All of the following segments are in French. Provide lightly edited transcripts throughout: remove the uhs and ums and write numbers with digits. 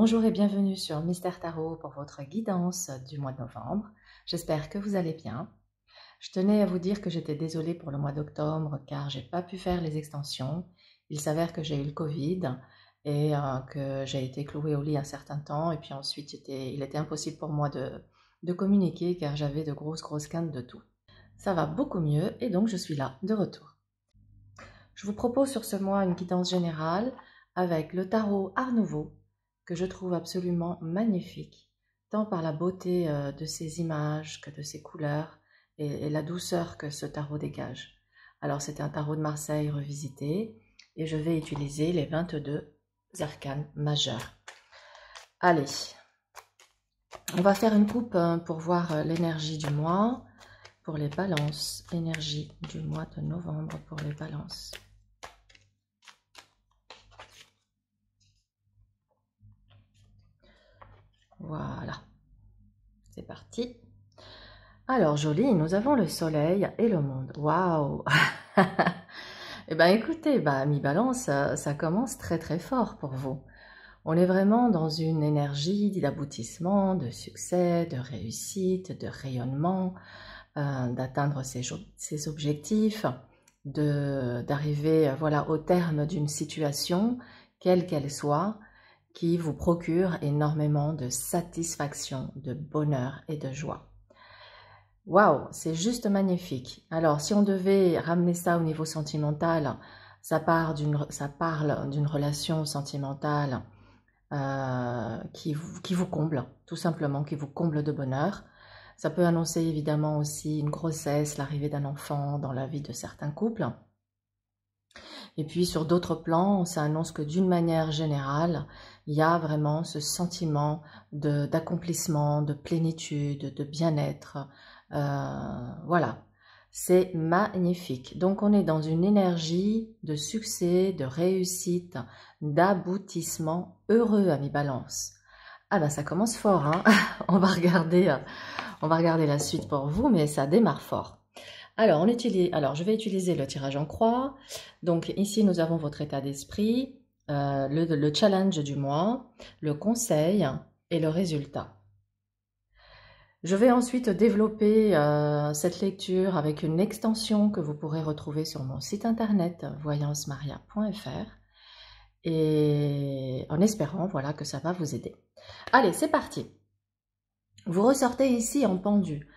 Bonjour et bienvenue sur Mystère Tarot pour votre guidance du mois de novembre. J'espère que vous allez bien. Je tenais à vous dire que j'étais désolée pour le mois d'octobre car j'ai pas pu faire les extensions. Il s'avère que j'ai eu le Covid et que j'ai été clouée au lit un certain temps et puis ensuite il était impossible pour moi de communiquer car j'avais de grosses quintes de tout. Ça va beaucoup mieux et donc je suis là de retour. Je vous propose sur ce mois une guidance générale avec le tarot Art Nouveau que je trouve absolument magnifique, tant par la beauté de ses images que de ses couleurs et la douceur que ce tarot dégage. Alors c'est un tarot de Marseille revisité et je vais utiliser les 22 arcanes majeurs. Allez, on va faire une coupe pour voir l'énergie du mois pour les balances, énergie du mois de novembre pour les balances. Voilà, c'est parti. Alors, joli, nous avons le soleil et le monde. Waouh! Eh bien, écoutez, mi-balance, ça commence très fort pour vous. On est vraiment dans une énergie d'aboutissement, de succès, de réussite, de rayonnement, d'atteindre ses objectifs, d'arriver voilà, au terme d'une situation, quelle qu'elle soit, qui vous procure énormément de satisfaction, de bonheur et de joie. Waouh, c'est juste magnifique. Alors, si on devait ramener ça au niveau sentimental, ça parle d'une relation sentimentale qui vous comble, tout simplement, qui vous comble de bonheur. Ça peut annoncer évidemment aussi une grossesse, l'arrivée d'un enfant dans la vie de certains couples. Et puis sur d'autres plans, ça annonce que d'une manière générale, il y a vraiment ce sentiment d'accomplissement, de plénitude, de bien-être. Voilà, c'est magnifique. Donc on est dans une énergie de succès, de réussite, d'aboutissement heureux à mi-balance. Ah ben ça commence fort, hein. On va regarder la suite pour vous, mais ça démarre fort. Alors, je vais utiliser le tirage en croix. Donc ici, nous avons votre état d'esprit, le challenge du mois, le conseil et le résultat. Je vais ensuite développer cette lecture avec une extension que vous pourrez retrouver sur mon site internet voyancemaria.fr et en espérant voilà, que ça va vous aider. Allez, c'est parti. Vous ressortez ici en pendu.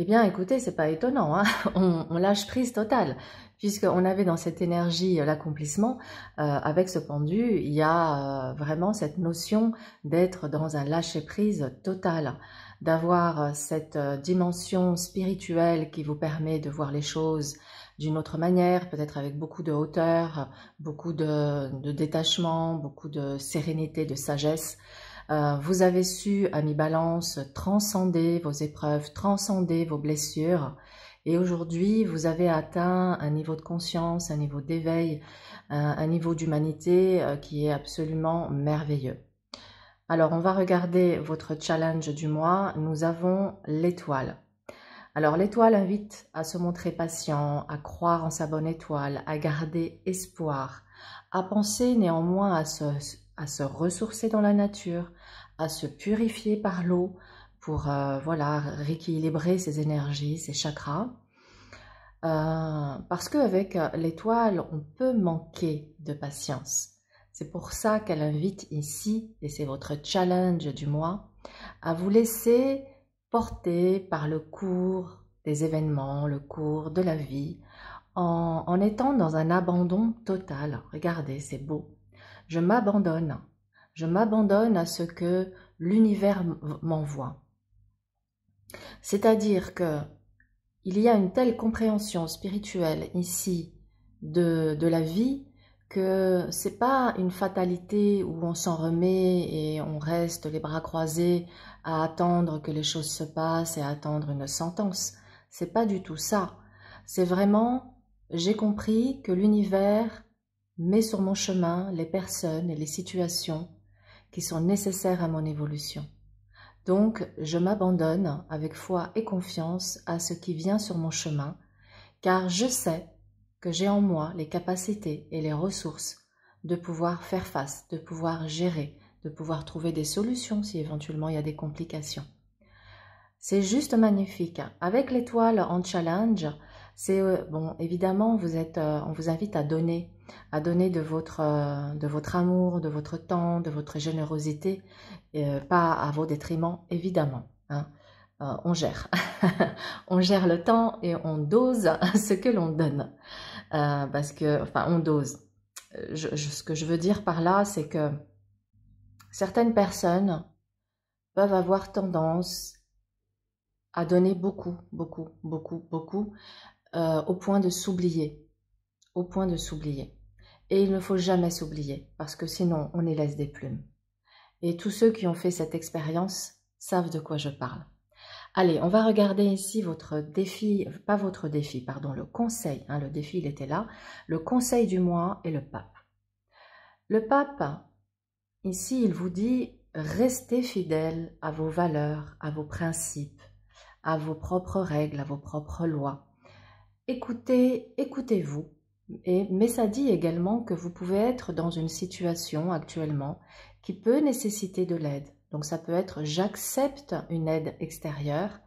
Eh bien, écoutez, c'est pas étonnant, hein. On lâche prise totale, puisqu'on avait dans cette énergie l'accomplissement. Avec ce pendu, il y a vraiment cette notion d'être dans un lâcher-prise total, d'avoir cette dimension spirituelle qui vous permet de voir les choses d'une autre manière, peut-être avec beaucoup de hauteur, beaucoup de détachement, beaucoup de sérénité, de sagesse. Vous avez su, à mi-balance, transcender vos épreuves, transcender vos blessures. Et aujourd'hui, vous avez atteint un niveau de conscience, un niveau d'éveil, un niveau d'humanité qui est absolument merveilleux. Alors, on va regarder votre challenge du mois. Nous avons l'étoile. Alors, l'étoile invite à se montrer patient, à croire en sa bonne étoile, à garder espoir, à penser néanmoins à se ressourcer dans la nature, à se purifier par l'eau pour voilà, rééquilibrer ses énergies, ses chakras. Parce qu'avec l'étoile, on peut manquer de patience. C'est pour ça qu'elle invite ici, et c'est votre challenge du mois, à vous laisser porter par le cours des événements, le cours de la vie, en étant dans un abandon total. Regardez, c'est beau. Je m'abandonne à ce que l'univers m'envoie. C'est-à-dire que il y a une telle compréhension spirituelle ici de la vie que c'est pas une fatalité où on s'en remet et on reste les bras croisés à attendre que les choses se passent et à attendre une sentence. C'est pas du tout ça. C'est vraiment, j'ai compris que l'univers met sur mon chemin les personnes et les situations qui sont nécessaires à mon évolution. Donc, je m'abandonne avec foi et confiance à ce qui vient sur mon chemin, car je sais que j'ai en moi les capacités et les ressources de pouvoir faire face, de pouvoir gérer, de pouvoir trouver des solutions si éventuellement il y a des complications. C'est juste magnifique. Avec l'étoile en challenge, c'est bon, évidemment, on vous invite à donner de votre amour, de votre temps, de votre générosité, pas à vos détriments, évidemment. Hein. On gère, on gère le temps et on dose ce que l'on donne, parce que, enfin, on dose. Ce que je veux dire par là, c'est que certaines personnes peuvent avoir tendance à donner beaucoup, beaucoup, beaucoup, beaucoup, au point de s'oublier, au point de s'oublier. Et il ne faut jamais s'oublier, parce que sinon on y laisse des plumes. Et tous ceux qui ont fait cette expérience savent de quoi je parle. Allez, on va regarder ici votre défi, pas votre défi, pardon, le conseil, hein, le défi il était là, le conseil du mois et le pape. Le pape, ici il vous dit, restez fidèle à vos valeurs, à vos principes, à vos propres règles, à vos propres lois. Écoutez-vous, mais ça dit également que vous pouvez être dans une situation actuellement qui peut nécessiter de l'aide. Donc ça peut être j'accepte une aide extérieure,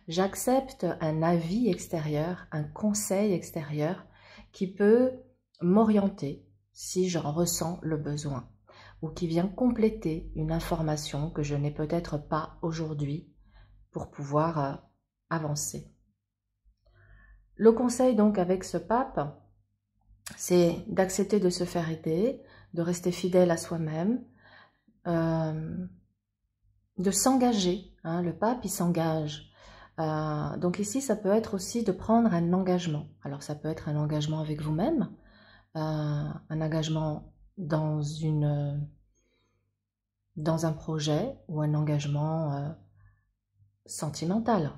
j'accepte un avis extérieur, un conseil extérieur qui peut m'orienter si j'en ressens le besoin ou qui vient compléter une information que je n'ai peut-être pas aujourd'hui pour pouvoir avancer. Le conseil donc avec ce pape, c'est d'accepter de se faire aider, de rester fidèle à soi-même, de s'engager. Hein, le pape, il s'engage. Donc ici, ça peut être aussi de prendre un engagement. Alors ça peut être un engagement avec vous-même, un engagement dans un projet ou un engagement sentimental.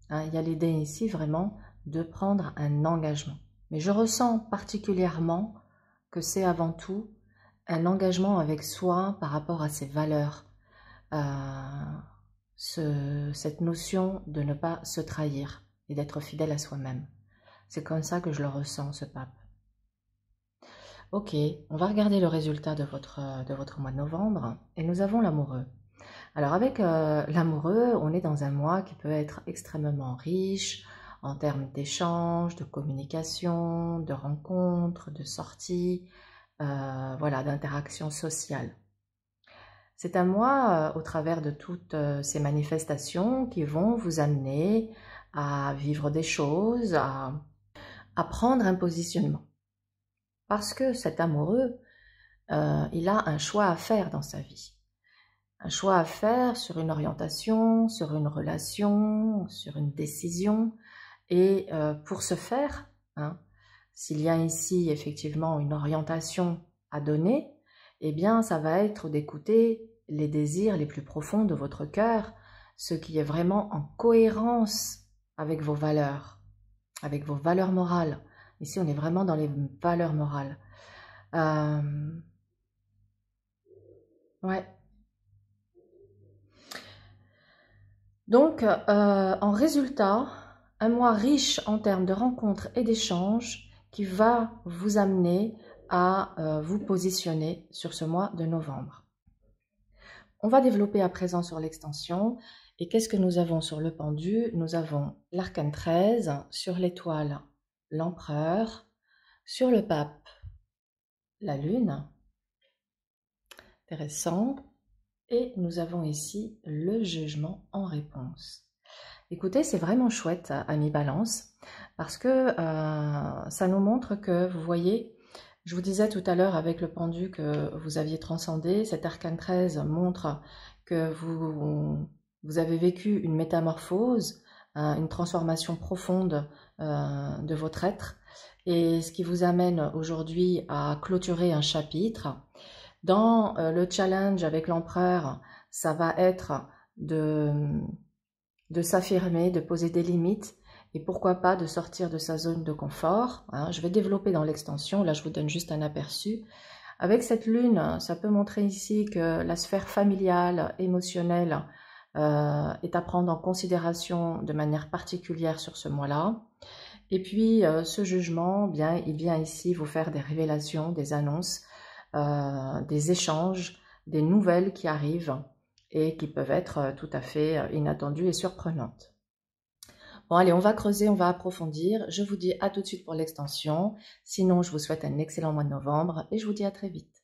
Hein, il y a l'idée ici vraiment de prendre un engagement. Mais je ressens particulièrement que c'est avant tout un engagement avec soi par rapport à ses valeurs. Cette notion de ne pas se trahir et d'être fidèle à soi-même. C'est comme ça que je le ressens, ce pape. Ok, on va regarder le résultat de votre mois de novembre. Et nous avons l'amoureux. Alors avec l'amoureux, on est dans un mois qui peut être extrêmement riche en termes d'échanges, de communication, de rencontres, de sorties, voilà, d'interactions sociales. C'est un mois au travers de toutes ces manifestations qui vont vous amener à vivre des choses, à prendre un positionnement. Parce que cet amoureux, il a un choix à faire dans sa vie. Un choix à faire sur une orientation, sur une relation, sur une décision. Et pour ce faire, hein, s'il y a ici effectivement une orientation à donner, eh bien ça va être d'écouter les désirs les plus profonds de votre cœur, ce qui est vraiment en cohérence avec vos valeurs morales. Ici, on est vraiment dans les valeurs morales. Ouais. Donc, en résultat, un mois riche en termes de rencontres et d'échanges qui va vous amener à vous positionner sur ce mois de novembre. On va développer à présent sur l'extension. Et qu'est-ce que nous avons sur le pendu? Nous avons l'arcane 13, sur l'étoile, l'empereur, sur le pape, la lune. Intéressant. Et nous avons ici le jugement en réponse. Écoutez, c'est vraiment chouette, amis Balance, parce que ça nous montre que, vous voyez, je vous disais tout à l'heure avec le pendu que vous aviez transcendé, cet arcane 13 montre que vous avez vécu une métamorphose, une transformation profonde de votre être, et ce qui vous amène aujourd'hui à clôturer un chapitre. Dans le challenge avec l'empereur, ça va être de s'affirmer, de poser des limites et pourquoi pas de sortir de sa zone de confort. Hein. Je vais développer dans l'extension, là je vous donne juste un aperçu. Avec cette lune, ça peut montrer ici que la sphère familiale, émotionnelle est à prendre en considération de manière particulière sur ce mois-là. Et puis ce jugement, bien, il vient ici vous faire des révélations, des annonces, des échanges des nouvelles qui arrivent et qui peuvent être tout à fait inattendues et surprenantes. Bon, allez, on va creuser, on va approfondir. Je vous dis à tout de suite pour l'extension. Sinon, je vous souhaite un excellent mois de novembre et je vous dis à très vite.